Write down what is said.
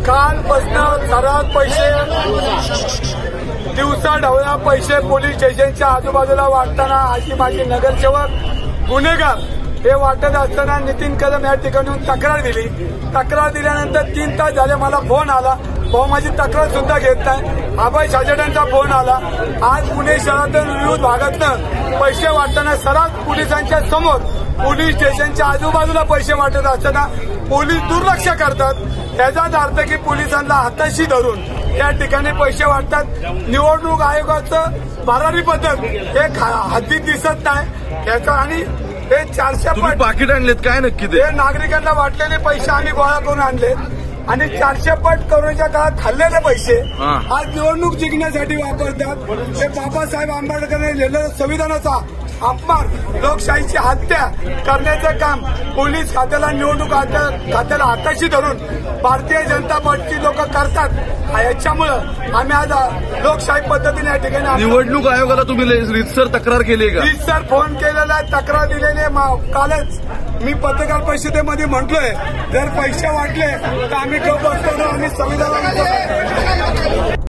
कालपासून सर्रास पैसे दिवसा ढवळ्या पैसे पोलीस स्टेशनच्या आजूबाजूला वाटताना अशी माझी नगरसेवक गुन्हेगार हे वाटत असताना नितीन कदम या ठिकाणी तक्रार दिली। तक्रार दिल्यानंतर 3 तास झाले मला फोन आला, भाऊ माझी तक्रार सुद्धा घेत नाही। अभय साजेडांचा फोन आला। आज पुणे शहरातून विविध भागातून पैसे वाटताना सर्रास पोलिसांच्या समोर पोलीस स्टेशनच्या आजूबाजूला पैसे वाटत असताना पोलीस दुर्लक्ष करतात। याचाच अर्थ की पोलिसांना हाताशी धरून या ठिकाणी पैसे वाटतात। निवडणूक आयोगाचं भरारी पद्धत हे हद्दीत दिसत नाही। याचा आणि हे 400 पाकिट आणलेत काय नक्की ते नागरिकांना वाटलेले पैसे आम्ही गोळा करून आणले आणि 400 पट करोनाच्या काळात खाल्लेले पैसे आज निवडणूक जिंकण्यासाठी वापरतात। हे बाबासाहेब आंबेडकरांनी लिहिलेलं संविधानाचा अपमान, लोकशाहीची हत्या करण्याचं काम पोलीस खात्याला निवडणूक खात्याला हाताशी धरून भारतीय जनता पार्टीची लोक करतात। याच्यामुळं आम्ही आज लोकशाही पद्धतीने या ठिकाणी निवडणूक आयोगाला तुम्ही रीतसर तक्रार केली का? रीतसर फोन केलेला आहे, तक्रार दिलेली आहे। कालच मी पत्रकार परिषदेमध्ये म्हटलोय जर पैसे वाटले तर आम्ही गप्प बसतो, आम्ही संविधानाला